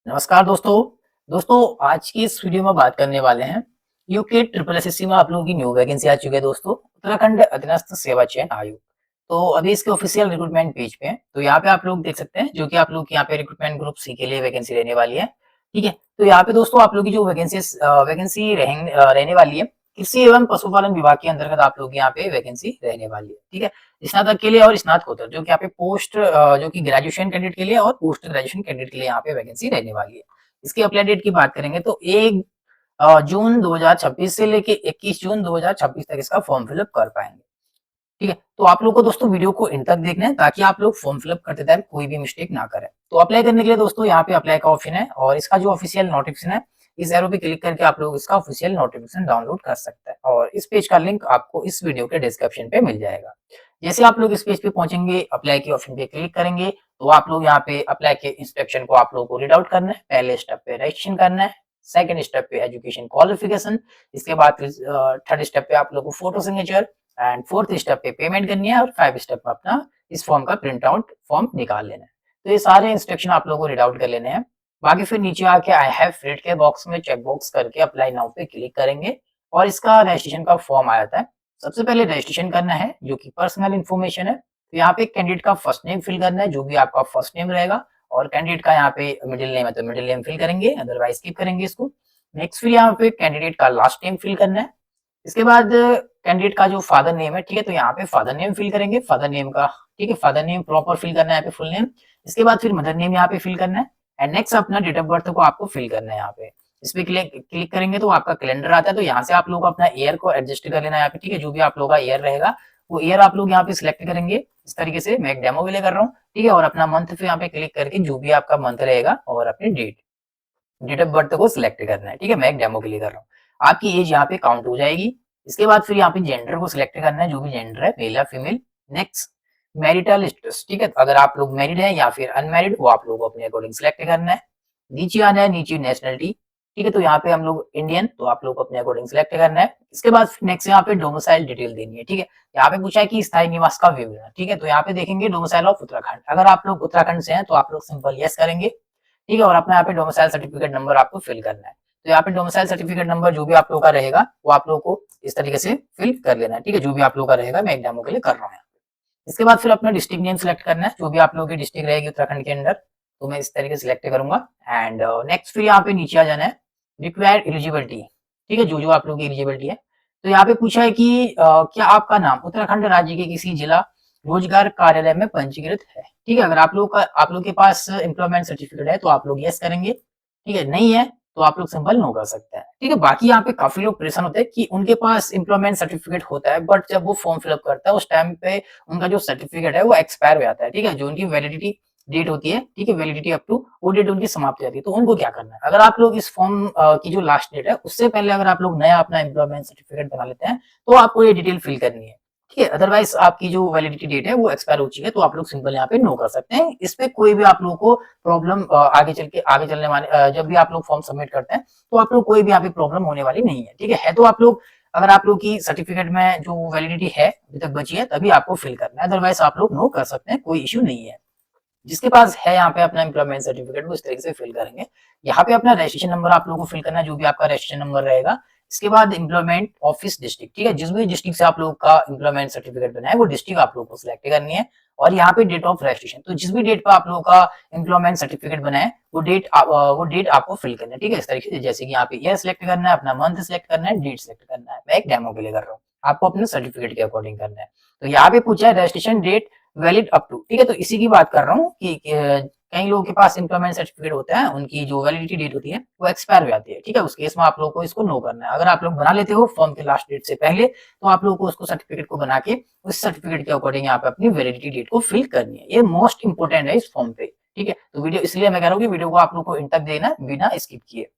नमस्कार दोस्तों। आज की इस वीडियो में बात करने वाले हैं यूके ट्रिपल एसएससी में आप लोगों की न्यू वैकेंसी आ चुकी है दोस्तों, उत्तराखंड अधीनस्थ सेवा चयन आयोग। तो अभी इसके ऑफिशियल रिक्रूटमेंट पेज पे है, तो यहाँ पे आप लोग देख सकते हैं जो कि आप लोग यहाँ पे रिक्रूटमेंट ग्रुप सी के लिए वैकेंसी रहने वाली है। ठीक है, तो यहाँ पे दोस्तों आप लोग की जो वैकेंसी रहने वाली है, कृषि एवं पशुपालन विभाग के अंतर्गत आप लोग यहाँ पे वैकेंसी रहने वाली है। ठीक है, स्नातक के लिए और स्नातकोत्तर जो कि यहाँ पे जो कि ग्रेजुएशन कैंडिडेट के लिए और पोस्ट ग्रेजुएशन कैंडिडेट के लिए यहाँ पे वैकेंसी रहने वाली है। इसकी अप्लाई डेट की बात करेंगे तो 1 जून 2026 से लेके 21 जून 2026 तक इसका फॉर्म फिलअप कर पाएंगे। ठीक है, तो आप लोग को दोस्तों वीडियो को एंड तक देखना है ताकि आप लोग फॉर्म फिलअप करते टाइम कोई भी मिस्टेक ना करें। तो अप्लाई करने के लिए दोस्तों यहाँ पे अप्लाई का ऑप्शन है और इसका जो ऑफिशियल नोटिफिकेशन है, इस एरो पे क्लिक करके आप लोग इसका ऑफिशियल नोटिफिकेशन डाउनलोड कर सकते हैं और इस पेज का लिंक आपको इस वीडियो के डिस्क्रिप्शन पे मिल जाएगा। जैसे आप लोग इस पेज पे पहुंचेंगे, अप्लाई के ऑप्शन पे क्लिक करेंगे, तो आप लोग यहाँ पे अप्लाई के इंस्ट्रक्शन को आप लोगों को रीड आउट करना है। पहले स्टेप पे रजिस्ट्रेशन करना है, सेकंड स्टेप पे एजुकेशन क्वालिफिकेशन, इसके बाद थर्ड स्टेप पे आप लोग को photo signature and fourth step पे पेमेंट करनी है और 5 स्टेप में अपना इस फॉर्म का प्रिंट आउट फॉर्म निकाल लेना है। तो ये सारे इंस्ट्रक्शन आप लोगों को रीड आउट कर लेने हैं। बाकी फिर नीचे आके आई हैव फिल्ड के बॉक्स में चेक बॉक्स करके अप्लाई नाउ पे क्लिक करेंगे और इसका रजिस्ट्रेशन का फॉर्म आ जाता है। सबसे पहले रजिस्ट्रेशन करना है जो कि पर्सनल इन्फॉर्मेशन है। तो यहाँ पे कैंडिडेट का फर्स्ट नेम फिल करना है, जो भी आपका फर्स्ट नेम रहेगा, और कैंडिडेट का यहाँ पे मिडिल नेम है तो मिडिल नेम फिल करेंगे, अदरवाइज स्किप करेंगे इसको। नेक्स्ट फिर यहाँ पे कैंडिडेट का लास्ट नेम फिल करना है। इसके बाद कैंडिडेट का जो फादर नेम है, ठीक है, तो यहाँ पे फादर नेम फिल करेंगे, फादर नेम का, ठीक है, फादर नेम प्रॉपर फिल करना है यहाँ पे, फुल नेम। इसके बाद फिर मदर नेम यहाँ पे फिल करना है एंड नेक्स्ट अपना डेट ऑफ बर्थ को आपको फिल करना है यहाँ पे। इस पे क्लिक क्लिक करेंगे तो आपका कैलेंडर आता है, तो यहाँ से आप लोग अपना ईयर को एडजस्ट कर लेना है यहाँ पे। ठीक है, जो भी आप लोगों का ईयर रहेगा वो ईयर आप लोग यहाँ पे सिलेक्ट करेंगे। इस तरीके से मैं एक डेमो भी ले कर रहा हूँ। ठीक है, और अपना मंथ पे यहाँ पे क्लिक करके जो भी आपका मंथ रहेगा और अपनी डेट डेट ऑफ बर्थ को सिलेक्ट करना है। ठीक है, मैं एक डेमो के लिए कर रहा हूँ। आपकी एज यहाँ पे काउंट हो जाएगी। इसके बाद फिर यहाँ पे जेंडर को सिलेक्ट करना है, जो भी जेंडर है, मेल या फीमेल। नेक्स्ट मैरिटल स्टेटस, ठीक है, अगर आप लोग मैरिड हैं या फिर अनमैरिड वो आप लोग को अपने अकॉर्डिंग सिलेक्ट करना है। नीचे आना है, नीचे नेशनलिटी, ठीक है, तो यहाँ पे हम लोग इंडियन, तो आप लोग को अपने अकॉर्डिंग सिलेक्ट करना है। इसके बाद नेक्स्ट यहाँ पे डोमिसाइल डिटेल देनी है। ठीक है, यहाँ पे पूछा है कि स्थायी निवास का विवरण। ठीक है, तो यहाँ पे देखेंगे डोमिसाइल ऑफ उत्तराखंड, अगर आप लोग उत्तराखंड से हैं तो आप लोग सिंपल यस करेंगे। ठीक है, और अपना यहाँ पे डोमिसाइल सर्टिफिकेट नंबर आपको फिल करना है। तो यहाँ पे डोमिसाइल सर्टिफिकेट नंबर जो भी आप लोगों का रहेगा वो आप लोगों को इस तरीके से फिल कर लेना है। ठीक है, जो भी आप लोगों का रहेगा, मैं एक डेमो के लिए कर रहा हूँ। इसके बाद फिर अपना डिस्ट्रिक्ट नेम सिलेक्ट करना है, जो भी आप लोगों की डिस्ट्रिक्ट रहेगी उत्तराखंड के अंदर, तो मैं इस तरीके से सिलेक्ट करूंगा। एंड नेक्स्ट फिर यहाँ पे नीचे आ जाना है, रिक्वायर्ड एलिजिबिलिटी। ठीक है, जो जो आप लोगों की एलिजिबिलिटी है, तो यहाँ पे पूछा है कि क्या आपका नाम उत्तराखंड राज्य के किसी जिला रोजगार कार्यालय में पंजीकृत है। ठीक है, अगर आप लोग के पास एम्प्लॉयमेंट सर्टिफिकेट है तो आप लोग यस करेंगे। ठीक है, नहीं है तो आप लोग सिंपल नो कर सकते हैं। ठीक है, बाकी यहाँ पे काफी लोग परेशान होते हैं कि उनके पास एम्प्लॉयमेंट सर्टिफिकेट होता है बट जब वो फॉर्म फिलअप करता है उस टाइम पे उनका जो सर्टिफिकेट है वो एक्सपायर हो जाता है। ठीक है, जो उनकी वैलिडिटी डेट होती है, ठीक है, वैलिडिटी अप टू वो डेट उनकी समाप्त हो जाती है। तो उनको क्या करना है, अगर आप लोग इस फॉर्म की जो लास्ट डेट है उससे पहले अगर आप लोग नया अपना एम्प्लॉयमेंट सर्टिफिकेट बना लेते हैं तो आपको ये डिटेल फिल करनी है। ठीक है, अदरवाइज आपकी जो वैलिडिटी डेट है वो एक्सपायर हो चुकी है, तो आप लोग सिंपल यहाँ पे नो कर सकते हैं। इस पे कोई भी आप लोगों को प्रॉब्लम आगे चलने वाले जब भी आप लोग फॉर्म सबमिट करते हैं तो आप लोग कोई भी यहाँ पे प्रॉब्लम होने वाली नहीं है। ठीक है, तो आप लोग अगर आप लोग की सर्टिफिकेट में जो वैलिडिटी है अभी तक बची है तभी आपको फिल करना है, अदरवाइज आप लोग नो कर सकते हैं, कोई इश्यू नहीं है। जिसके पास है यहाँ पे अपना एम्प्लॉयमेंट सर्टिफिकेट वो इस तरीके से फिल करेंगे। यहाँ पे अपना रजिस्ट्रेशन नंबर आप लोगों को फिल करना है, जो भी आपका रजिस्ट्रेशन नंबर रहेगा। इसके बाद एम्प्लॉयमेंट ऑफिस डिस्ट्रिक्ट, ठीक है, जिस भी डिस्ट्रिक्ट से आप लोगों का एम्प्लॉयमेंट सर्टिफिकेट बना है वो डिस्ट्रिक्ट आप लोगों को सिलेक्ट करनी है। और यहाँ पे डेट ऑफ रजिस्ट्रेशन, तो जिस भी डेट पर आप लोगों का एम्प्लॉयमेंट सर्टिफिकेट बना है वो डेट आपको फिल करना है। ठीक है, इस तरीके से जैसे कि यहाँ पे ईयर सिलेक्ट करना है, अपना मंथ सिलेक्ट करना है, डेट सिलेक्ट करना है। मैं एक डेमो के लिए कर रहा हूँ, आपको अपने सर्टिफिकेट के अकॉर्डिंग करना है। तो यहाँ पे पूछा है registration date valid up to, ठीक है, तो इसी की बात कर रहा हूँ कि कई लोगों के पास एम्प्लॉयमेंट सर्टिफिकेट होता है, उनकी जो वैलिडिटी डेट होती है वो एक्सपायर हो जाती है। ठीक है, उस केस में आप लोगों को इसको नो करना है। अगर आप लोग बना लेते हो फॉर्म के लास्ट डेट से पहले तो आप लोगों को उसको सर्टिफिकेट को बना के उस सर्टिफिकेट के अकॉर्डिंग यहाँ पे अपनी वैलिडिटी डेट को फिल करनी है। ये मोस्ट इंपोर्टेंट है इस फॉर्म पे। ठीक है, तो वीडियो इसलिए मैं कह रहा हूँ कि वीडियो को आप लोग को इन तक देना बिना स्किप किए।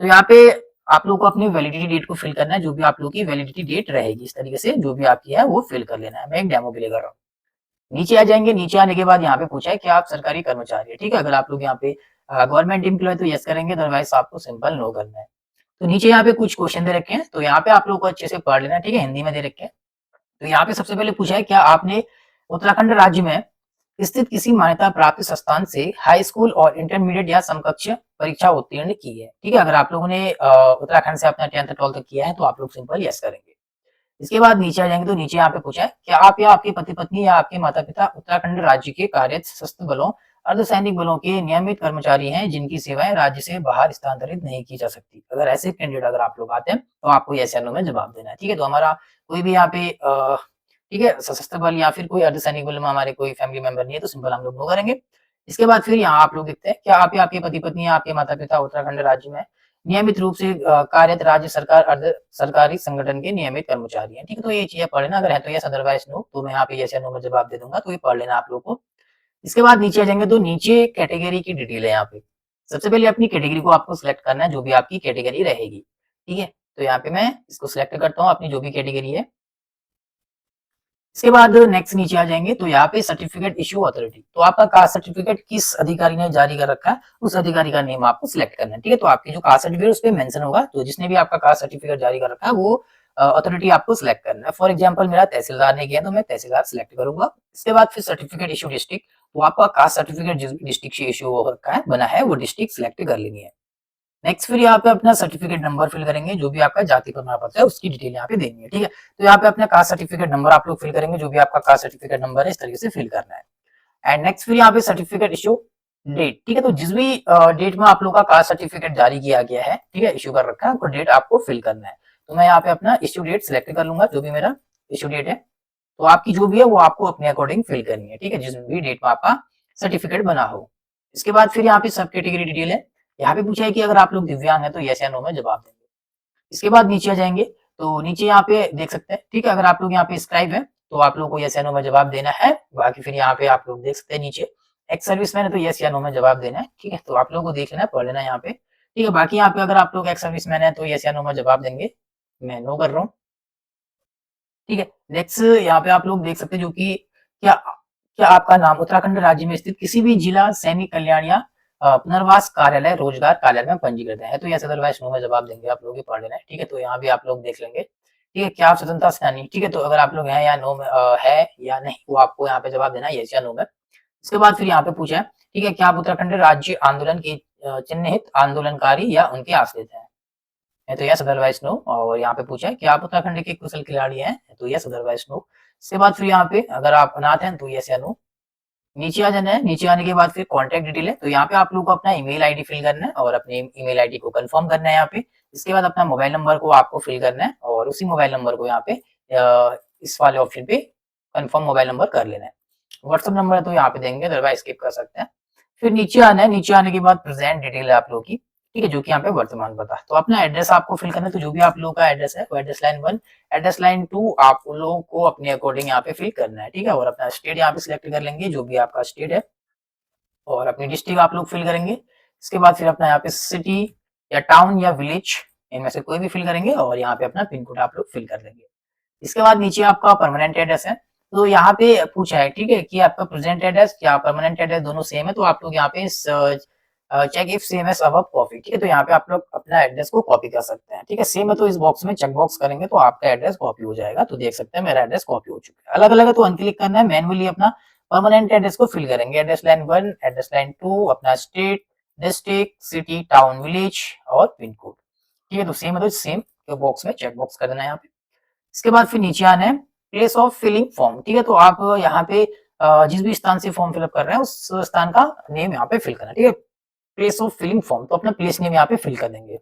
तो यहाँ पे आप लोग को अपनी वैलिडिटी डेट को फिल करना है, जो भी आप लोग की वैलिडिटी डेट रहेगी इस तरीके से जो भी आपकी है वो फिल कर लेना है। मैं एक डेमो के लिए कर रहा हूँ। नीचे आ जाएंगे, नीचे आने के बाद यहाँ पे पूछा है कि आप सरकारी कर्मचारी है। ठीक है, अगर आप लोग यहाँ पे गवर्नमेंट एम्प्लॉय तो यस करेंगे, अदरवाइज आपको सिंपल नो करना है। तो नीचे यहाँ पे कुछ क्वेश्चन दे रखे हैं, तो यहाँ पे आप लोग को अच्छे से पढ़ लेना है। ठीक है, हिंदी में दे रखे हैं। तो यहाँ पे सबसे पहले पूछा है क्या आपने उत्तराखंड राज्य में स्थित किसी मान्यता प्राप्त संस्थान से हाई स्कूल और इंटरमीडिएट या समकक्ष परीक्षा उत्तीर्ण की है। ठीक है, अगर आप लोगों ने उत्तराखंड से अपना 10th 12th तक किया है तो आप लोग सिंपल यस करेंगे। इसके बाद नीचे आ जाएंगे तो नीचे यहाँ पे पूछा है क्या आप या आपके पति पत्नी या आपके माता पिता उत्तराखंड राज्य के कार्यरत सशस्त्र बलों अर्धसैनिक बलों के नियमित कर्मचारी हैं जिनकी सेवाएं राज्य से बाहर स्थानांतरित नहीं की जा सकती। अगर ऐसे कैंडिडेट अगर आप लोग आते हैं तो आपको यस या नो में जवाब देना है। ठीक है, तो हमारा कोई भी यहाँ पे ठीक है सशस्त्र बल या फिर कोई अर्धसैनिक बल में हमारे कोई फैमिली मेंबर नहीं है तो सिंपल हम लोग नो करेंगे। इसके बाद फिर यहाँ आप लोग देखते हैं क्या आप या आपके पति पत्नी या आपके माता पिता उत्तराखंड राज्य में नियमित रूप से कार्यरत राज्य सरकार अर्ध सरकारी संगठन के नियमित कर्मचारी हैं। ठीक है, तो ये चीजें पढ़ लेना, अगर है तो यस अदरवाइज नो, तो मैं यहाँ पे यस या नो में जवाब दे दूंगा, तो ये पढ़ लेना आप लोगों को। इसके बाद नीचे आ जाएंगे तो नीचे कैटेगरी की डिटेल है यहाँ पे। सबसे पहले अपनी कैटेगरी को आपको सिलेक्ट करना है, जो भी आपकी कैटेगरी रहेगी। ठीक है, तो यहाँ पे मैं इसको सिलेक्ट करता हूँ अपनी जो भी कैटेगरी है। इसके बाद नेक्स्ट नीचे आ जाएंगे तो यहाँ पे सर्टिफिकेट इश्यू अथॉरिटी, तो आपका कास्ट सर्टिफिकेट किस अधिकारी ने जारी कर रखा है उस अधिकारी का नेम आपको सिलेक्ट करना है। ठीक है, तो आपकी जो कास्ट सर्टिफिकेट उस पर मेंशन होगा, तो जिसने भी आपका कास्ट सर्टिफिकेट जारी कर रखा है वो अथॉरिटी आपको सिलेक्ट करना है। फॉर एग्जाम्पल मेरा तहसीलदार ने किया तो मैं तहसीलदार सिलेक्ट करूंगा। इसके बाद फिर सर्टिफिकेट इशू डिस्ट्रिक्ट, तो आपका कास्ट सर्टिफिकेट जिस डिस्ट्रिक्ट से इशू हो रखा है बना है वो डिस्ट्रिक्ट सिलेक्ट कर लेनी है। नेक्स्ट फिर यहाँ पे अपना सर्टिफिकेट नंबर फिल करेंगे, जो भी आपका जाति प्रमाण पत्र है उसकी डिटेल यहाँ पे देनी है। ठीक है, तो यहाँ पे अपना कास्ट सर्टिफिकेट नंबर आप लोग फिल करेंगे, जो भी आपका कास्ट सर्टिफिकेट नंबर है इस तरीके से फिल करना है। एंड नेक्स्ट फिर यहाँ पे सर्टिफिकेट इशू डेट। ठीक है, तो जिस भी डेट में आप लोग का कास्ट सर्टिफिकेट जारी किया गया है, ठीक है, इशू कर रखा है, वो डेट आपको फिल करना है। तो मैं यहाँ पे अपना इशू डेट सिलेक्ट कर लूंगा, जो भी मेरा इशू डेट है, तो आपकी जो भी है वो आपको अपने अकॉर्डिंग फिल करनी है। ठीक है, जिस भी डेट में आपका सर्टिफिकेट बना हो। इसके बाद फिर यहाँ पे सब कैटेगरी डिटेल है। यहाँ पे पूछा है कि अगर आप लोग दिव्यांग है तो यस या नो में जवाब देंगे। इसके बाद नीचे आ जाएंगे तो नीचे यहाँ पे देख सकते हैं, ठीक है, अगर आप लोग यहाँ पे स्क्राइब है तो आप लोगों को यस या नो में जवाब देना है। बाकी फिर यहाँ पे आप लोग देख सकते हैं नीचे एक्स सर्विसमैन है तो यस या नो में जवाब देना है। ठीक है, तो आप लोगों को देख लेना है, पढ़ लेना है यहाँ पे। ठीक है, बाकी यहाँ पे अगर आप लोग एक्स सर्विसमैन है तो यस या नो में जवाब देंगे। मैं नो कर रहा हूँ। ठीक है, नेक्स्ट यहाँ पे आप लोग देख सकते हैं जो कि क्या क्या आपका नाम उत्तराखंड राज्य में स्थित किसी भी जिला सैनिक कल्याण या पुनर्वास कार्यालय रोजगार कार्यालय में पंजीकृत है तो यस अदरवाइज नो में जवाब देंगे। आप लोग ये पढ़ लेना है। ठीक है, तो यहाँ भी आप लोग देख लेंगे। ठीक है, क्या आप स्वतंत्रता सेनानी, ठीक है, तो अगर आप लोग हैं या नो में है या नहीं वो आपको यहाँ पे जवाब देना है, यस या नो में। इसके बाद फिर यहाँ पे पूछा है, ठीक है, क्या आप उत्तराखंड राज्य आंदोलन के चिन्हित आंदोलनकारी या उनके आश्रित हैं, है तो यस अदरवाइज नो। और यहाँ पे पूछा है कि आप उत्तराखंड के कुशल खिलाड़ी हैं तो यस अदरवाइज नो। इसके बाद फिर यहाँ पे अगर आप अनाथ हैं तो यस या नो। नीचे आ जाना है, नीचे आने के बाद फिर कॉन्टैक्ट डिटेल है, तो यहाँ पे आप लोगों को अपना ईमेल आईडी फिल करना है और अपने ईमेल आईडी को कंफर्म करना है यहाँ पे। इसके बाद अपना मोबाइल नंबर को आपको फिल करना है और उसी मोबाइल नंबर को यहाँ पे इस वाले ऑप्शन पे कंफर्म मोबाइल नंबर कर लेना है। व्हाट्सएप नंबर है तो यहाँ पे देंगे, अदरवाइज स्किप कर सकते हैं। फिर नीचे आना है, नीचे आने के बाद प्रेजेंट डिटेल है आप लोगों की, ठीक है, जो कि यहाँ पे वर्तमान पता। तो अपना एड्रेस आपको फिल करना है, तो जो भी आप लोगों का एड्रेस है वो एड्रेस लाइन 1 एड्रेस लाइन 2 आप लोगों को अपने अकॉर्डिंग यहाँ पे फिल करना है। ठीक है, और अपना स्टेट यहाँ पे सिलेक्ट कर लेंगे, जो भी आपका स्टेट है, और अपनी डिस्ट्रिक्ट आप लोग फिल करेंगे। इसके बाद फिर अपना यहाँ पे सिटी या टाउन या विलेज इनमें से कोई भी फिल करेंगे और यहाँ पे अपना पिन कोड आप लोग फिल कर देंगे। इसके बाद नीचे आपका परमानेंट एड्रेस है, तो यहाँ पे पूछा है, ठीक है, कि आपका प्रेजेंट एड्रेस या परमानेंट एड्रेस दोनों सेम है, तो आप लोग यहाँ पे check if same as above copy, ठीक है, तो यहाँ पे आप लोग अपना एड्रेस को कॉपी कर सकते हैं। ठीक है, सेम है तो इस बॉक्स में चेक बॉक्स करेंगे तो आपका एड्रेस कॉपी हो जाएगा। तो देख सकते हैं मेरा एड्रेस कॉपी हो चुका है। अलग अलग है तो अनक्लिक करना है, मैनुअली अपना परमानेंट एड्रेस को फिल करेंगे। एड्रेस लाइन 1 एड्रेस लाइन 2 अपना state district city town village और पिन कोड। ठीक है, तो सेम है तो सेम बॉक्स में चेक बॉक्स कर देना है यहाँ पे। इसके बाद फिर नीचे आना है प्लेस ऑफ फिलिंग फॉर्म, ठीक है, तो आप यहाँ पे जिस भी स्थान से फॉर्म फिलअप कर रहे हैं उस स्थान का नेम यहाँ पे फिल करना है। ठीक है, प्लेस ऑफ फिलिंग फॉर्म, तो अपना प्लेस नेम यहाँ पे फिल कर देंगे।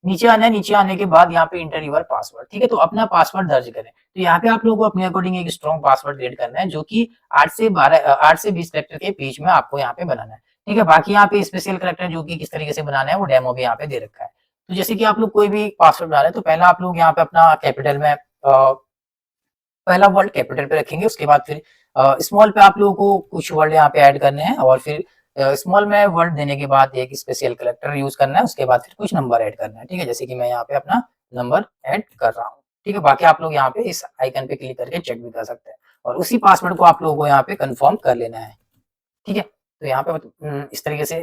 नीचे आना है, नीचे आने के बाद यहाँ पे इंटर यूर पासवर्ड, ठीक है, तो अपना पासवर्ड दर्ज करें। तो यहाँ पे आप लोगों को अपने अकॉर्डिंग एक स्ट्रॉन्ग पासवर्ड क्रिएट करना है, जो कि 8 से 20 कैरेक्टर के बीच में आपको यहाँ पे बनाना है। ठीक है, बाकी यहाँ पे स्पेशल कैरेक्टर जो कि किस तरीके से बनाना है वो डेमो भी यहाँ पे दे रखा है। तो जैसे कि आप लोग कोई भी पासवर्ड बना रहे हैं तो पहला आप लोग यहाँ पे अपना कैपिटल में पहला वर्ड कैपिटल पे रखेंगे, उसके बाद फिर स्मॉल पे आप लोगों को कुछ वर्ड यहाँ पे ऐड करने हैं और फिर स्मॉल में वर्ड देने के बाद एक स्पेशल कैरेक्टर यूज करना है, उसके बाद फिर कुछ नंबर ऐड करना है। ठीक है, जैसे कि मैं यहाँ पे अपना नंबर ऐड कर रहा हूँ। ठीक है, बाकी आप लोग यहाँ पे इस आइकन पे क्लिक करके चेक भी कर सकते हैं और उसी पासवर्ड को आप लोगों को यहाँ पे कंफर्म कर लेना है। ठीक है, तो यहाँ पे इस तरीके से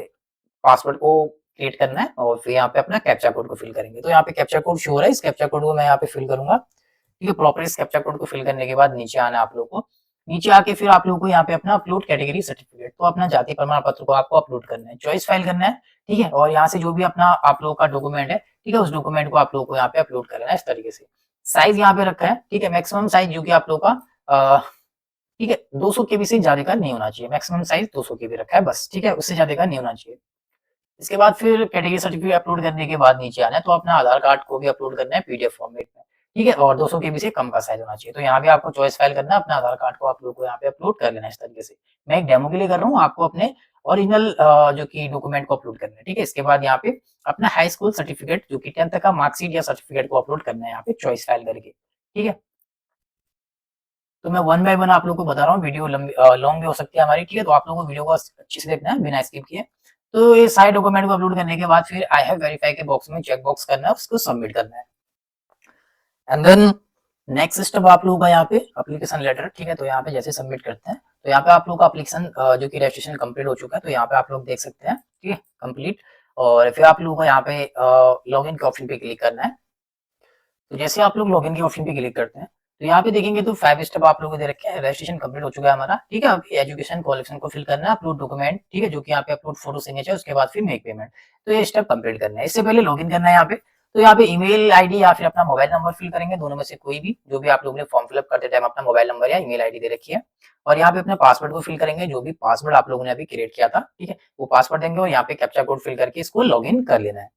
पासवर्ड को क्रिएट करना है और फिर यहाँ पे अपना कैप्चा कोड को फिल करेंगे। तो यहाँ पे कैप्चा कोड शो हो रहा है, इस कैप्चा कोड को मैं यहाँ पे फिल करूंगा। ठीक है, प्रॉपर इस कैप्चा कोड को फिल करने के बाद नीचे आना है आप लोग को। नीचे आके फिर आप लोगों को यहाँ पे अपना अपलोड कैटेगरी सर्टिफिकेट, तो अपना जाति प्रमाण पत्र को आपको अपलोड करना है, चॉइस फाइल करना है, ठीक है। और यहाँ से जो भी अपना आप लोगों का डॉक्यूमेंट है, ठीक है, उस डॉक्यूमेंट को आप लोगों को यहाँ पे अपलोड करना है इस तरीके से। साइज यहाँ पे रखा है, ठीक है, मैक्सिमम साइज जो कि आप लोगों का ठीक है 200 केबी से ज्यादा का नहीं होना चाहिए, मैक्सिमम साइज 200 केबी रखा है बस, ठीक है, उससे ज्यादा का नहीं होना चाहिए। इसके बाद फिर कैटेगरी सर्टिफिकेट अपलोड करने के बाद नीचे आना है, तो अपना आधार कार्ड को भी अपलोड करना है पीडीएफ फॉर्मेट में, ठीक है, और 200 केबी से कम का साइज होना चाहिए। तो यहाँ पे आपको चॉइस फाइल करना है, अपना आधार कार्ड को आप लोग को यहाँ पे अपलोड कर लेना है इस तरीके से। मैं एक डेमो के लिए कर रहा हूँ, आपको अपने ओरिजिनल जो कि डॉक्यूमेंट को अपलोड करना है, ठीक है। इसके बाद यहाँ पे अपना हाई स्कूल सर्टिफिकेट जो कि 10th का मार्कशीट या सर्टिफिकेट को अपलोड करना है यहाँ पे चॉइस फाइल करके, ठीक है। तो मैं वन बाय वन आप लोगों को बता रहा हूँ, वीडियो लंबी लॉन्ग भी हो सकती है हमारी, ठीक है, तो आप लोगों को वीडियो को अच्छे से देखना है बिना स्किप किए। तो ये सारे डॉक्यूमेंट को अपलोड करने के बाद फिर आई हैव वेरीफाई के बॉक्स में चेक बॉक्स करना है, उसको सबमिट करना है। एंड देन नेक्स्ट स्टेप आप लोगों का यहाँ पे एप्लीकेशन लेटर, ठीक है, तो यहाँ पे जैसे सबमिट करते हैं तो यहाँ पे आप लोग का एप्लीकेशन जो कि रजिस्ट्रेशन कंप्लीट हो चुका है, तो यहाँ पे आप लोग देख सकते हैं, ठीक है, कंप्लीट। और फिर आप लोगों को यहाँ पे लॉगिन के ऑप्शन पे क्लिक करना है। तो जैसे आप लोग लॉगिन के ऑप्शन पे क्लिक करते हैं तो यहाँ पे देखेंगे तो 5 स्टेप आप लोगों को दे रखे हैं। रजिस्ट्रेशन कंप्लीट हो चुका है हमारा, ठीक है। अब एजुकेशन क्वालिफिकेशन को फिल करना है, अपलोड डॉक्यूमेंट, ठीक है, जो कि यहाँ पे अपलोड फोटो सिग्नेचर, उसके बाद फिर मेक पेमेंट। तो ये स्टेप कंप्लीट करना है। इससे पहले लॉगिन करना है यहाँ पे। तो यहाँ पे ईमेल आईडी या फिर अपना मोबाइल नंबर फिल करेंगे, दोनों में से कोई भी, जो भी आप लोगों ने फॉर्म फिलअप करते टाइम अपना मोबाइल नंबर या ईमेल आईडी दे रखी है। और यहाँ पे अपने पासवर्ड को फिल करेंगे, जो भी पासवर्ड आप लोगों ने अभी क्रिएट किया था, ठीक है, वो पासवर्ड देंगे और यहाँ पे कैप्चा कोड फिल करके इसको लॉगिन कर लेना है।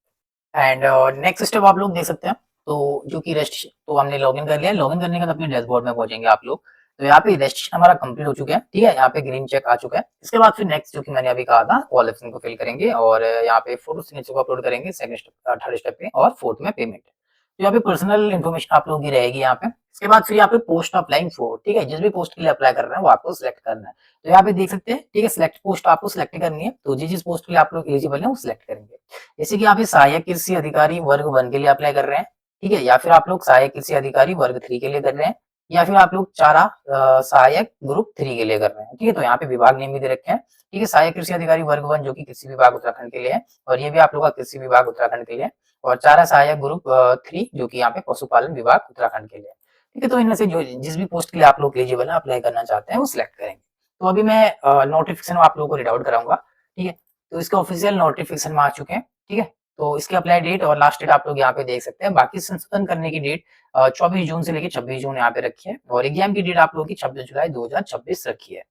एंड नेक्स्ट स्टेप आप लोग देख सकते हैं, तो जो कि रजिस्ट्रेशन तो हमने लॉगिन कर लिया है। लॉगिन करने के बाद अपने डैशबोर्ड में पहुंचेंगे आप लोग। तो यहाँ पे रजिस्ट्रेशन हमारा कंप्लीट हो चुका है, ठीक है, यहाँ पे ग्रीन चेक आ चुका है। इसके बाद फिर नेक्स्ट जो कि मैंने अभी कहा था क्वालिफिकेशन को फिल करेंगे और यहाँ पे फोटो सिग्नेचर को अपलोड करेंगे सेकंड स्टेप, थर्ड स्टेप पे, और फोर्थ में पेमेंट। तो यहाँ पे पर्सनल इन्फॉर्मेशन आप लोगों की रहेगी यहाँ पे। इसके बाद फिर यहाँ पे पोस्ट अप्लाइंग फॉर, ठीक है, जिस भी पोस्ट के लिए अप्लाई कर रहे हैं वो आपको सिलेक्ट करना है। तो यहाँ पे देख सकते हैं, ठीक है, सिलेक्ट पोस्ट आपको सिलेक्ट करनी है। तो जिस पोस्ट के लिए आप लोग एलिजिबल है वो सिलेक्ट करेंगे। जैसे कि आप सहायक कृषि अधिकारी वर्ग 1 के लिए अप्लाई कर रहे हैं, ठीक है, या फिर आप लोग सहायक कृषि अधिकारी वर्ग 3 के लिए कर रहे हैं, या फिर आप लोग चारा सहायक ग्रुप 3 के लिए कर रहे हैं, ठीक है। तो यहाँ पे विभाग नेम भी दे रखे हैं, ठीक है, सहायक कृषि अधिकारी वर्ग 1 जो कि कृषि विभाग उत्तराखंड के लिए है, और ये भी आप लोग का कृषि विभाग उत्तराखंड के लिए है, और चारा सहायक ग्रुप 3 जो कि यहाँ पे पशुपालन विभाग उत्तराखंड के लिए है, ठीक है। तो इनमें से जो जिस भी पोस्ट के लिए आप लोग एलिजिबल है, अप्लाई करना चाहते हैं, वो सिलेक्ट करेंगे। तो अभी मैं नोटिफिकेशन आप लोगों को रीड आउट कराऊंगा, ठीक है। तो इसके ऑफिशियल नोटिफिकेशन में आ चुके हैं, ठीक है। तो इसकी अप्लाई डेट और लास्ट डेट आप लोग यहाँ पे देख सकते हैं। बाकी संशोधन करने की डेट 24 जून से लेकर 26 जून यहाँ पे रखी है, और एग्जाम की डेट आप लोगों की 26 जुलाई 2026 रखी है,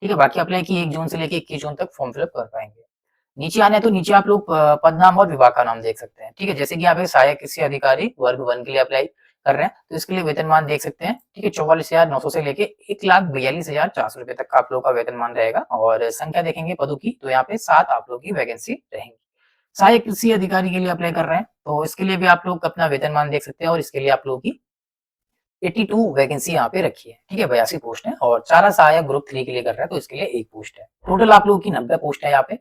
ठीक है। बाकी अप्लाई की 1 जून से लेकर 21 जून तक फॉर्म फिलअप कर पाएंगे। नीचे आना है तो नीचे आप लोग पद नाम और विभाग का नाम देख सकते हैं, ठीक है। जैसे कि यहाँ पे सहायक कृषि अधिकारी वर्ग 1 के लिए अप्लाई कर रहे हैं, तो इसके लिए वेतनमान देख सकते हैं, ठीक है, 44,900 से लेके 1,42,400 रुपए तक का आप लोगों का वेतनमान रहेगा। और संख्या देखेंगे पदों की, तो यहाँ पे 7 आप लोगों की वैकेंसी रहेंगी। सहायक कृषि अधिकारी के लिए अप्लाई कर रहे हैं, तो इसके लिए भी आप लोग अपना वेतनमान देख सकते हैं, और इसके लिए आप लोगों की 82 वैकेंसी यहाँ पे रखी है, ठीक है, 82 पोस्ट है। और चारा सहायक ग्रुप 3 के लिए कर रहे हैं, तो इसके लिए 1 पोस्ट है। टोटल आप लोगों की 90 पोस्ट है यहाँ पे,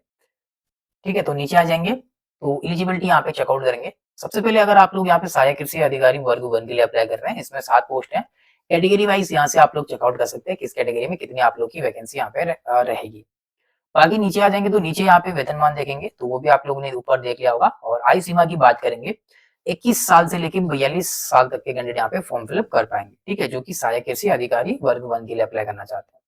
ठीक है। तो नीचे आ जाएंगे तो एलिजिबिलिटी यहाँ पे चेकआउट करेंगे। सबसे पहले अगर आप लोग यहाँ पे सहायक कृषि अधिकारी वर्ग 1 के लिए अप्लाई कर रहे हैं, इसमें 7 पोस्ट है। कैटेगरी वाइज यहाँ से आप लोग चेकआउट कर सकते हैं किस कैटेगरी में कितनी आप लोग की वैकेंसी यहाँ पे रहेगी। बाकी नीचे आ जाएंगे तो नीचे यहाँ पे वेतनमान देखेंगे, तो वो भी आप लोगों ने ऊपर देख लिया होगा। और आयु सीमा की बात करेंगे, 21 साल से लेकर 42 साल तक के कैंडिडेट यहाँ पे फॉर्म फिलअप कर पाएंगे, ठीक है, जो कि सहायक कृषि अधिकारी वर्ग 1 के लिए अप्लाई करना चाहते हैं।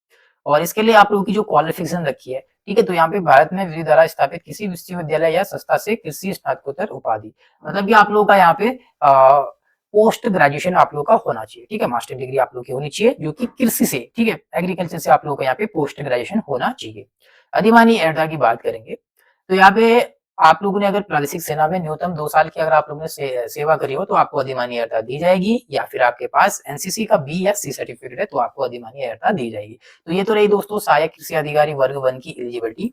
और इसके लिए आप लोगों की जो क्वालिफिकेशन रखी है, ठीक है, तो यहाँ पे भारत में विधि द्वारा स्थापित किसी विश्वविद्यालय या संस्था से कृषि स्नातकोत्तर उपाधि, मतलब कि आप लोगों का यहाँ पे पोस्ट ग्रेजुएशन आप लोगों का होना चाहिए, ठीक है, मास्टर डिग्री आप लोगों की होनी चाहिए जो कि कृषि से, ठीक है, एग्रीकल्चर से आप लोगों का यहाँ पे पोस्ट ग्रेजुएशन होना चाहिए। अधिमानी अर्हता की बात करेंगे, तो यहाँ पे आप लोगों ने अगर प्रादेशिक सेना में न्यूनतम 2 साल की अगर आप लोगों ने सेवा करी हो तो आपको अधिमानी अर्हता दी जाएगी, या फिर आपके पास एनसीसी का बी या सी सर्टिफिकेट है तो आपको अधिमानी अर्हता दी जाएगी। तो ये तो रही दोस्तों सहायक कृषि अधिकारी वर्ग 1 की एलिजिबिलिटी,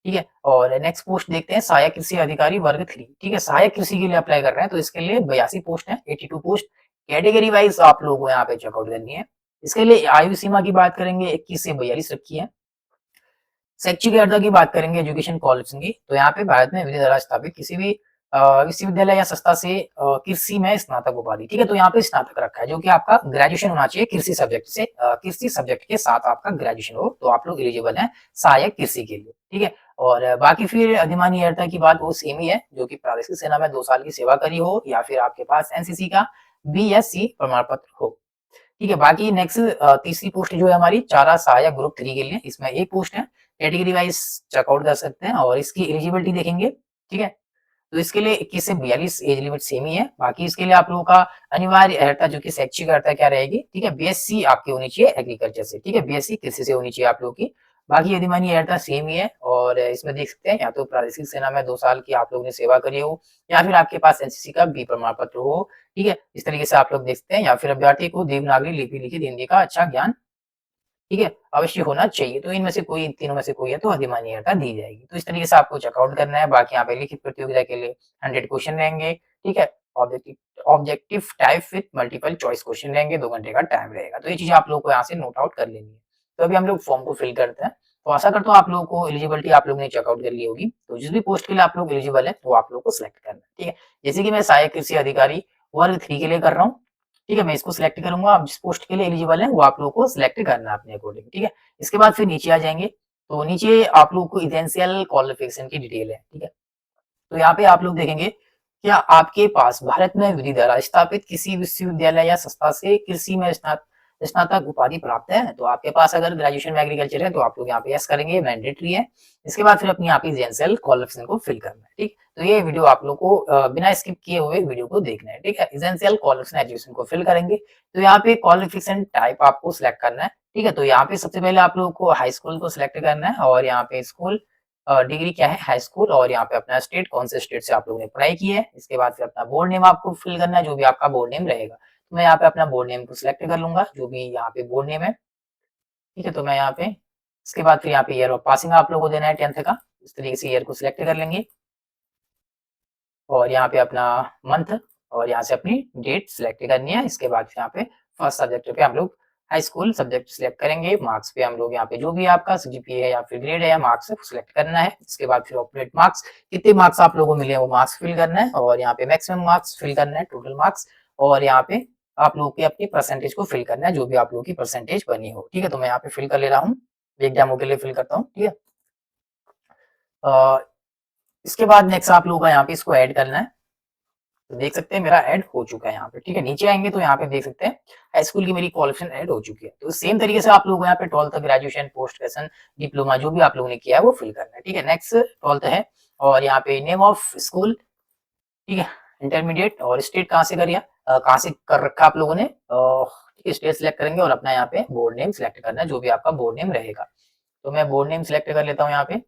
ठीक है। और नेक्स्ट पोस्ट देखते हैं सहायक कृषि अधिकारी वर्ग 3, ठीक है, सहायक कृषि के लिए अप्लाई कर रहे हैं, तो इसके लिए 82 पोस्ट है, 82 पोस्ट। कैटेगरी वाइज आप लोगों को यहाँ पे चेकआउट करनी है। इसके लिए आयु सीमा की बात करेंगे 21 से 42 रखी है। शैक्षिक अर्हता की बात करेंगे एजुकेशन क्वालिफिकेशन की, तो यहाँ पे भारत में विधि द्वारा स्थापित किसी भी विश्वविद्यालय या संस्था से कृषि में स्नातक उपाधि, ठीक है, तो यहाँ पे स्नातक रखा है जो कि आपका ग्रेजुएशन होना चाहिए कृषि सब्जेक्ट से, कृषि सब्जेक्ट के साथ आपका ग्रेजुएशन हो तो आप लोग एलिजिबल हैं सहायक कृषि के लिए, ठीक है। और बाकी फिर अधिमानी अर्हता की बात वो सेम ही है, जो कि प्रादेशिक सेना में 2 साल की सेवा करी हो या फिर आपके पास एनसीसी का बी या सी प्रमाण पत्र हो। ठीक है, बाकी नेक्स्ट तीसरी पोस्ट जो है हमारी चारा सहायक ग्रुप 3 के लिए, इसमें एक पोस्ट है, कैटेगरी वाइज चेकआउट कर सकते हैं और इसकी एलिजिबिलिटी देखेंगे, ठीक है। तो इसके लिए 21 से 42 एज लिमिट सेम ही है। बाकी इसके लिए आप लोगों का अनिवार्य अर्हता जो कि शैक्षिक अर्हता क्या रहेगी, ठीक है, बीएससी आपकी होनी चाहिए एग्रीकल्चर से, ठीक है, बीएससी कृषि से होनी चाहिए आप लोगों की। बाकी अधिमान्य अर्हता सेम ही है और इसमें देख सकते हैं या तो प्रादेशिक सेना में 2 साल की आप लोगों ने सेवा करी हो या फिर आपके पास एनसीसी का बी प्रमाण पत्र हो, ठीक है, इस तरीके से आप लोग देख सकते हैं, या फिर अभ्यर्थी को देवनागरी लिपि लिखित हिंदी का अच्छा ज्ञान, ठीक है, अवश्य होना चाहिए। तो इनमें से कोई, इन तीनों में से कोई है तो अधिमान्यता दी जाएगी। तो इस तरीके से आपको चेकआउट करना है। बाकी यहाँ पे लिखित प्रतियोगिता के लिए 100 क्वेश्चन रहेंगे, ठीक है। Objective objective type with multiple choice question रहेंगे, 2 घंटे का टाइम रहेगा। तो ये चीज़ आप लोगों को यहाँ से नोट आउट कर लेनी है। तो अभी हम लोग फॉर्म को फिल करते हैं। तो आशा करता हूँ आप लोगों को एलिजिबिलिटी आप लोगों ने चेकआउट कर ली होगी। तो जिस भी पोस्ट के लिए आप लोग एलिजिबल है, वो आप लोग को सिलेक्ट करना है, ठीक है। जैसे कि मैं सहायक कृषि अधिकारी वर्ग 3 के लिए कर रहा हूँ, ठीक है, मैं इसको सिलेक्ट करूंगा। आप जिस पोस्ट के लिए एलिजिबल है वो आप लोगों को सिलेक्ट करना है अपने अकॉर्डिंग, ठीक है। इसके बाद फिर नीचे आ जाएंगे, तो नीचे आप लोगों को एसेंशियल क्वालिफिकेशन की डिटेल है, ठीक है। तो यहाँ पे आप लोग देखेंगे क्या आपके पास भारत में विधि द्वारा स्थापित किसी विश्वविद्यालय या संस्था से कृषि में स्नातक उपाधि प्राप्त है। तो आपके पास अगर ग्रेजुएशन में एग्रीकल्चर है तो आप लोग यहाँ पे यस करेंगे, मैंडेटरी है। इसके बाद फिर अपनी यहाँ पे एसेंशियल क्वालिफिकेशन को फिल करना है, ठीक। तो ये वीडियो आप लोग को बिना स्किप किए हुए वीडियो को देखना है, ठीक है। एसेंशियल क्वालिफिकेशन एजुकेशन को फिल करेंगे, तो यहाँ पे क्वालिफिकेशन टाइप आपको सिलेक्ट करना है, ठीक है। तो यहाँ पे सबसे पहले आप लोगों को हाई स्कूल को सिलेक्ट करना है और यहाँ पे स्कूल डिग्री क्या है, हाई स्कूल, और यहाँ पे अपना स्टेट, कौन से स्टेट से आप लोगों ने पढ़ाई की है। इसके बाद फिर अपना बोर्ड नेम आपको फिल करना है, जो भी आपका बोर्ड नेम रहेगा। तो मैं यहाँ पे अपना बोर्ड नेम को सिलेक्ट कर लूंगा, जो भी यहाँ पे बोर्ड नेम है, ठीक है। तो मैं यहाँ पे इसके बाद फिर यहाँ पे ईयर ऑफ पासिंग आप लोगों को देना है 10th का। इस तरीके से ईयर को सिलेक्ट कर लेंगे और यहाँ पे अपना मंथ और यहाँ से अपनी डेट सिलेक्ट करनी है। इसके बाद फिर यहाँ पे फर्स्ट सब्जेक्ट पे हम लोग हाई स्कूल सब्जेक्ट सिलेक्ट करेंगे। मार्क्स पे हम लोग यहाँ पे जो भी आपका जीपीए है या फिर ग्रेड है या मार्क्स है सिलेक्ट करना है। इसके बाद फिर ऑपरेट मार्क्स, कितने मार्क्स आप लोगों को मिले वो मार्क्स फिल करना है और यहाँ पे मैक्सिमम मार्क्स फिल करना है, टोटल मार्क्स, और यहाँ पे आप लोगों की अपनी परसेंटेज को फिल करना है, जो भी आप लोगों की परसेंटेज बनी हो, ठीक है। तो मैं यहाँ पे फिल कर ले रहा हूँ, एक डेमो के लिए फिल करता हूँ, ठीक है। इसके बाद नेक्स्ट आप लोगों का यहाँ पे इसको ऐड करना है। तो देख सकते हैं मेरा ऐड हो चुका है यहाँ पे, ठीक है। नीचे आएंगे तो यहाँ पे देख सकते हैं हाई स्कूल की मेरी क्वालिफिकेशन ऐड हो चुकी है। तो सेम तरीके से आप लोगों को यहाँ पे 12th graduation, post graduation, diploma जो भी आप लोगों ने किया है वो फिल करना है, ठीक है। नेक्स्ट 12th है और यहाँ पे नेम ऑफ स्कूल, ठीक है, इंटरमीडिएट, और स्टेट कहाँ से करिए, कहाँ से कर रखा आप लोगों ने, ठीक है, स्टेट सिलेक्ट करेंगे और अपना यहाँ पे बोर्ड नेम सिलेक्ट करना है, जो भी आपका बोर्ड नेम रहेगा। तो मैं बोर्ड नेम सिलेक्ट कर लेता हूँ यहाँ पे।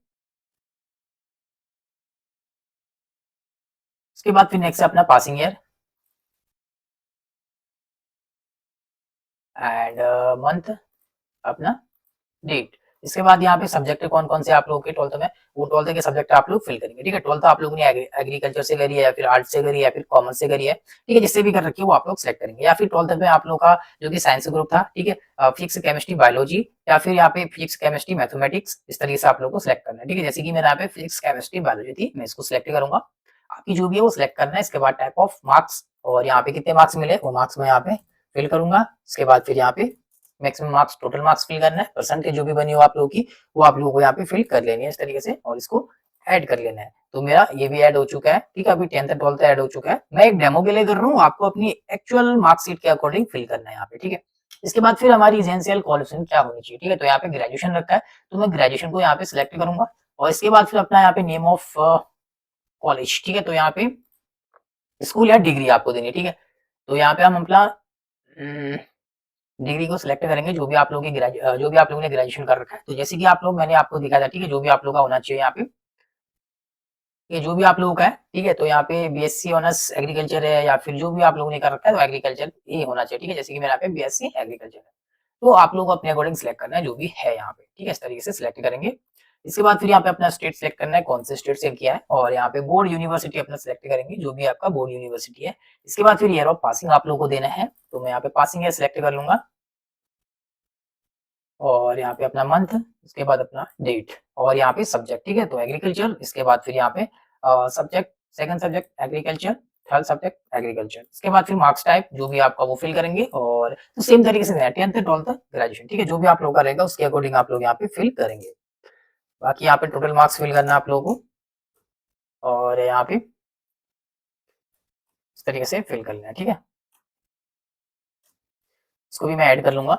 उसके बाद फिर नेक्स्ट अपना पासिंग ईयर एंड मंथ, अपना डेट। इसके बाद यहाँ पे सब्जेक्ट कौन कौन से आप लोगों के 12th में, वो 12th के सब्जेक्ट आप लोग फिल करेंगे, ठीक है। 12th आप लोगों ने एग्रीकल्चर से करी है या फिर आर्ट्स से करी है या फिर कॉमर्स से करी है, ठीक है, जिससे भी कर रखी है वो आप लोग सेलेक्ट करेंगे। या फिर 12th में आप लोग का जो कि साइंस ग्रुप था, ठीक है, फिजिक्स केमिस्ट्री बायोलॉजी या फिर यहाँ पे फिजिक्स केमिस्ट्री मैथमेटिक्स, इस तरीके से आप लोग को सिलेक्ट करना है, ठीक है। जैसे कि मेरे यहाँ पे फिजिक्स केमिस्ट्री बायोलॉजी थी, मैं इसको सिलेक्ट करूंगा। आपकी जो भी है वो सिलेक्ट करना है। इसके बाद टाइप ऑफ मार्क्स और यहाँ पे कितने मार्क्स मिले वो मार्क्स मैं यहाँ पे फिल करूंगा। इसके बाद फिर यहाँ पे maximum marks, total marks fill करना है, परसेंटेज जो भी बनी हो आप लोगों की वो आप लोगों को यहाँ पे फिल कर लेनी है इस तरीके से, और इसको ऐड कर लेना है। तो मेरा ये भी ऐड हो चुका है, ठीक है। अभी 10th 12th ऐड हो चुका है। मैं एक डेमो के लिए कर रहा हूँ, आपको अपनी एक्चुअल मार्कशीट के अकॉर्डिंग फिल करना है यहाँ पे, ठीक है। इसके बाद फिर हमारी एसेंशियल क्वालिफिकेशन क्या होनी चाहिए, ठीक है। तो यहाँ पे ग्रेजुएशन रखा है, तो मैं ग्रेजुएशन को यहाँ पे सिलेक्ट करूंगा और इसके बाद फिर अपना यहाँ पे नेम ऑफ कॉलेज, ठीक है। तो यहाँ पे स्कूल या डिग्री आपको देनी है, ठीक है। तो यहाँ पे हम अपना डिग्री को सिलेक्ट करेंगे, जो भी आप लोगों की जो भी आप लोगों ने ग्रेजुएशन कर रखा है। तो जैसे कि आप लोग, मैंने आपको दिखाया था, ठीक है, जो भी आप लोगों का होना चाहिए यहाँ पे, ये जो भी आप लोगों का है, ठीक है। तो यहाँ पे बीएससी ऑनर्स एग्रीकल्चर है या फिर जो भी आप लोगों ने कर रखा है तो एग्रीकल्चर ही होना चाहिए, ठीक है। जैसे कि मेरे यहाँ पे बीएससी एग्रीकल्चर है, तो आप लोग अपने अकॉर्डिंग सिलेक्ट करना है जो भी है यहाँ पे, ठीक है। इस तरीके से सिलेक्ट करेंगे। इसके बाद फिर यहाँ पे अपना स्टेट सिलेक्ट करना है, कौन से स्टेट से किया है, और यहाँ पे बोर्ड यूनिवर्सिटी अपना सिलेक्ट करेंगे, जो भी आपका बोर्ड यूनिवर्सिटी है। इसके बाद फिर ईयर ऑफ पासिंग आप लोगों को देना है, तो मैं यहाँ पे पासिंग ईयर सिलेक्ट कर लूंगा और यहाँ पे अपना मंथ, इसके बाद अपना डेट और यहाँ पे सब्जेक्ट, ठीक है। तो एग्रीकल्चर, इसके बाद फिर यहाँ पे subject, second subject agriculture, third subject agriculture. इसके बाद फिर मार्क्स टाइप जो भी आपका वो फिल करेंगे, और तो सेम तरीके से 10th 12th ग्रेजुएशन, ठीक है, जो भी आप लोग का रहेगा उसके अकॉर्डिंग आप लोग यहाँ पे फिल करेंगे। बाकी यहाँ पे टोटल मार्क्स फिल करना है आप लोगों को और यहाँ पे इस तरीके से फिल कर लेना है, ठीक है। इसको भी मैं ऐड कर लूंगा।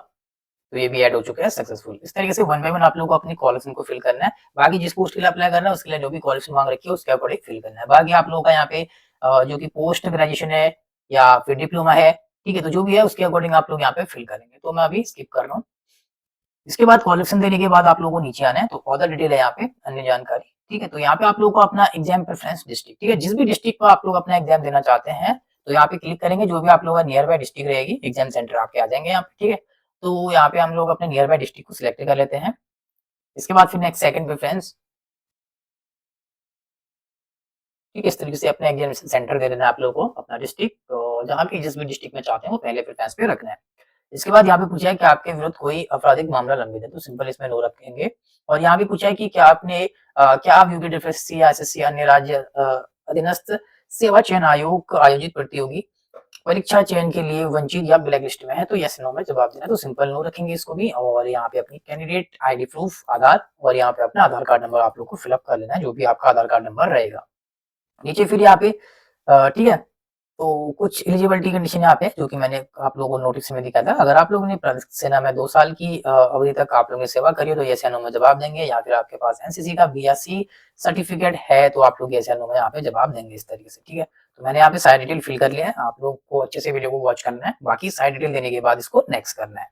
तो ये भी ऐड हो चुका है सक्सेसफुल। इस तरीके से वन बाय वन आप लोगों को अपनी क्वालिफिकेशन को फिल करना है। बाकी जिस पोस्ट के लिए अप्लाई करना है उसके लिए जो भी क्वालिफिकेशन मांग रखी है उसके अकॉर्डिंग फिल करना है। बाकी आप लोगों का यहाँ पे जो कि पोस्ट ग्रेजुएशन है या फिर डिप्लोमा है, ठीक है, तो जो भी है उसके अकॉर्डिंग आप लोग यहाँ पे फिल करेंगे। तो मैं अभी स्किप कर रहा हूँ। इसके बाद क्वालिफिकेशन देने के बाद आप लोगों को नीचे आना है, तो अदर डिटेल है यहाँ पे, अन्य जानकारी, ठीक है। तो यहाँ पे आप लोगों को अपना एग्जाम प्रेफरेंस डिस्ट्रिक्ट, ठीक है, जिस भी डिस्ट्रिक्ट में आप लोग अपना एग्जाम देना चाहते हैं, तो यहाँ पे क्लिक करेंगे। जो भी आप लोगों का नियर बाय डिस्ट्रिक्ट रहेगी, एग्जाम सेंटर आपके आ जाएंगे यहाँ पे, ठीक है। तो यहाँ पे हम लोग अपने नियर बाय डिस्ट्रिक्ट को सिलेक्ट कर लेते हैं। इसके बाद फिर नेक्स्ट सेकंड प्रेफरेंस, ठीक है, इस तरीके से अपने एग्जामिनेशन सेंटर दे देना है आप लोगों को, अपना डिस्ट्रिक्ट, तो जहाँ पे जिस भी डिस्ट्रिक्ट में चाहते हैं वो पहले प्रेफरेंस पे रखना है। इसके बाद यहाँ पे पूछा है कि आपके विरुद्ध कोई आपराधिक मामला लंबित है, तो सिंपल इसमें नो रखेंगे। और यहाँ पे पूछा है कि क्या आपने क्या आप यूपी एसएससी या एसएससी अन्य राज्य अधीनस्थ सेवा चयन आयोग आयोजित प्रतियोगी परीक्षा चयन के लिए वंचित या ब्लैक लिस्ट में है, तो यस नो में जवाब देना है। तो सिंपल नो रखेंगे इसको भी। और यहाँ पे अपनी कैंडिडेट आईडी प्रूफ आधार, और यहाँ पे अपना आधार कार्ड नंबर आप लोग को फिलअप कर लेना है, जो भी आपका आधार कार्ड नंबर रहेगा। नीचे फिर यहाँ पे ठीक है, तो कुछ एलिजिबिलिटी कंडीशन यहाँ पे जो कि मैंने आप लोगों को नोटिस में दिखा था। अगर आप लोगों ने सेना में 2 साल की अवधि तक आप लोगों ने सेवा करी हो तो यस या नो में जवाब देंगे, या फिर आपके पास एनसीसी का बीएससी सर्टिफिकेट है तो आप लोग यस या नो में यहाँ पे जवाब देंगे, इस तरीके से, ठीक है। तो मैंने यहाँ पे सारी डिटेल फिल कर लिया है, आप लोग को अच्छे से वीडियो को वॉच करना है। बाकी सारी डिटेल देने के बाद इसको नेक्स्ट करना है।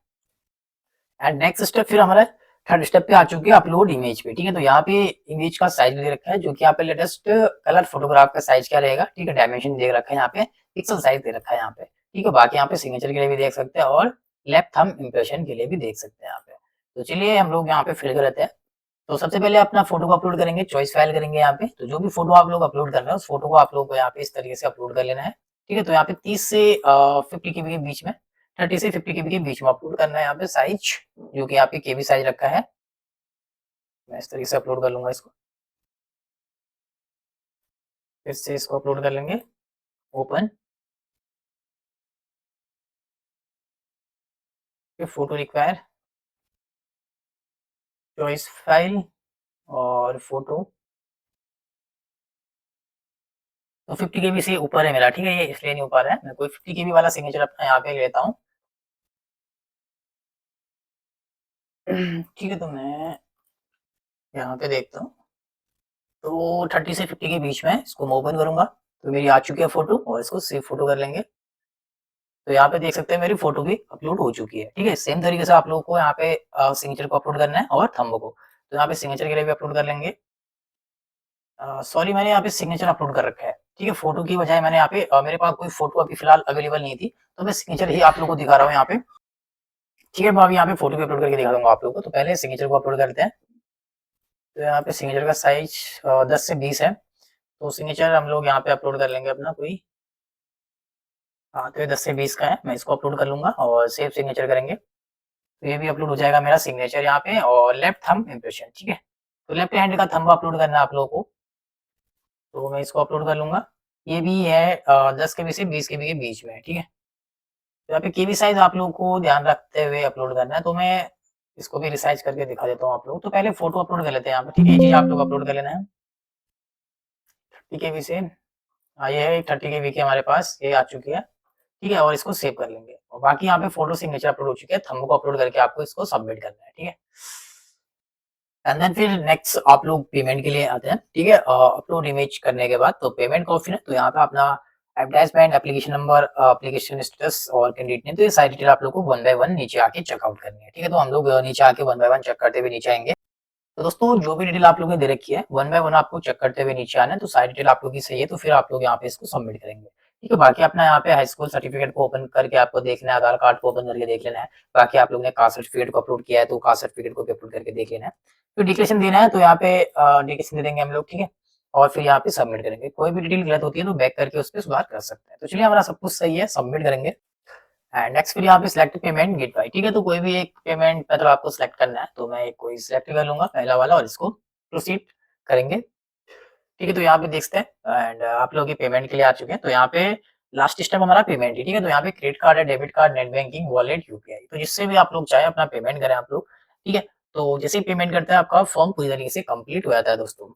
एंड नेक्स्ट स्टेप फिर हमारा थर्ड स्टेप पे आ चुके हैं, अपलोड इमेज पे, ठीक है। तो यहाँ पे इमेज का साइज दे रखा है, जो कि यहाँ पे लेटेस्ट कलर फोटोग्राफ का साइज क्या रहेगा, ठीक है, डायमेंशन दे रखा है, यहाँ पे पिक्सल साइज दे रखा है यहाँ पे, ठीक है। बाकी यहाँ पे सिग्नेचर के लिए भी देख सकते हैं और लेफ्ट थंब इंप्रेशन के लिए भी देख सकते हैं यहाँ पे। तो चलिए हम लोग यहाँ पे फिल कर लेते हैं। तो सबसे पहले अपना फोटो को अपलोड करेंगे, चॉइस फाइल करेंगे यहाँ पे। तो जो भी फोटो आप लोग अपलोड कर रहे हैं उस फोटो को आप लोग को यहाँ पे इस तरीके से अपलोड कर लेना है, ठीक है। तो यहाँ पे 30 से 50 केबी के बीच में, 30 से 50 केबी के बीच में अपलोड करना है यहाँ पे साइज, जो कि यहाँ पे केबी साइज रखा है। मैं इस तरीके से अपलोड कर लूंगा इसको, फिर से इसको अपलोड कर लेंगे, ओपन, फिर फोटो रिक्वायर, चॉइस फाइल और फोटो। तो 50 केबी से ऊपर है मेरा, ठीक है, ये इसलिए नहीं ऊपर है। मैं कोई 50 केबी वाला सिग्नेचर अपना यहाँ पे लेता हूँ। ठीक है, तो मैं यहाँ पे देखता हूँ, तो 30 से 50 के बीच में इसको मैं ओपन करूंगा। तो मेरी आ चुकी है फोटो, और इसको सेव फोटो कर लेंगे। तो यहाँ पे देख सकते हैं मेरी फोटो भी अपलोड हो चुकी है, ठीक है। सेम तरीके से आप लोगों को यहाँ पे सिग्नेचर को अपलोड करना है और थंब को। तो यहाँ पे सिग्नेचर के लिए भी अपलोड कर लेंगे। सॉरी, मैंने यहाँ पे सिग्नेचर अपलोड कर रखा है, ठीक है। फोटो की बजाय मैंने यहाँ पे मेरे पास कोई फोटो अभी फिलहाल अवेलेबल नहीं थी, तो मैं सिग्नेचर ही आप लोगों को दिखा रहा हूँ यहाँ पे, ठीक है। मैं अभी यहाँ पे फोटो भी अपलोड करके दिखा दूंगा आप लोगों को। तो पहले सिग्नेचर को अपलोड करते हैं। तो यहाँ पे सिग्नेचर का साइज 10 से 20 है। तो सिग्नेचर हम लोग यहाँ पे अपलोड कर लेंगे अपना कोई, हाँ, तो ये 10 से 20 का है। मैं इसको अपलोड कर लूंगा और सेव सिग्नेचर करेंगे। तो ये भी अपलोड हो जाएगा मेरा सिग्नेचर यहाँ पे, और लेफ्ट थंब इम्प्रेशन, ठीक है। तो लेफ्ट हैंड का थंब अपलोड करना है आप लोगों को, तो मैं इसको अपलोड कर लूंगा। ये भी है 10 केबी से 20 केबी के बीच में, ठीक है। तो यहाँ पे केबी साइज आप लोगों को ध्यान रखते हुए अपलोड करना है। तो मैं इसको भी रिसाइज करके दिखा देता हूँ आप लोग। तो पहले फोटो अपलोड कर लेते हैं यहाँ पे, ठीक है। ये चीज आप लोग अपलोड कर लेना है 30 केबी से। हाँ, ये है 30 केबी की हमारे पास, ये आ चुकी है, ठीक है। और इसको सेव कर लेंगे। और बाकी यहाँ पे फोटो सिग्नेचर अपलोड हो चुके हैं, थंब को अपलोड करके आपको इसको सबमिट करना है, ठीक है। एंड देन फिर नेक्स्ट आप लोग पेमेंट के लिए आते हैं, ठीक है। अपलोड इमेज करने के बाद तो पेमेंट का ऑप्शन है। तो यहाँ पे अपना advertisement, application number, application status और कैंडिडेट नेम, तो ये सारी डिटेल आप लोग को वन बाय वन नीचे आके चेकआउट करनी है, ठीक है। तो हम लोग नीचे आके वन बाय वन चेक करते हुए नीचे आएंगे। तो दोस्तों जो भी डिटेल आप लोगों ने दे रखी है वन बाय वन आपको चेक करते हुए नीचे आना है। तो सारी डिटेल आप लोगों की सही है तो फिर आप लोग यहाँ पे इसको सबमिट करेंगे, ठीक है। बाकी अपना यहाँ पे हाई स्कूल सर्टिफिकेट को ओपन करके आपको देखना है, आधार कार्ड को ओपन करके देख लेना है। बाकी आप लोग ने कास्ट सर्टिफिकेट को अपलोड किया है तो कास्ट सर्टिफिकेट को भी अपलोड करके देख लेना है। तो डिक्लेरेशन देना है, तो यहाँ पे डिक्लेरेशन दे देंगे हम लोग, ठीक है। और फिर यहाँ पे सबमिट करेंगे। कोई भी डिटेल गलत होती है तो बैक करके उस पर सुधार कर सकते हैं। तो चलिए हमारा सब कुछ सही है, सबमिट करेंगे। एंड नेक्स्ट फिर यहाँ पे सिलेक्ट पेमेंट गेटवे, ठीक है। तो कोई भी एक पेमेंट मेथड आपको सिलेक्ट करना है। तो मैं कोई सिलेक्ट कर लूंगा पहला वाला और इसको प्रोसीड करेंगे, ठीक है। तो यहाँ पे देखते हैं एंड आप लोग ये पेमेंट के लिए आ चुके हैं। तो यहाँ पे लास्ट स्टेप हमारा पेमेंट है, ठीक है। तो यहाँ पे क्रेडिट कार्ड है, debit card, net banking, wallet, UPI, तो जिससे भी आप लोग चाहे अपना पेमेंट करें आप लोग, ठीक है। तो जैसे ही पेमेंट करते हैं आपका फॉर्म पूरी तरीके से कंप्लीट हो जाता है दोस्तों।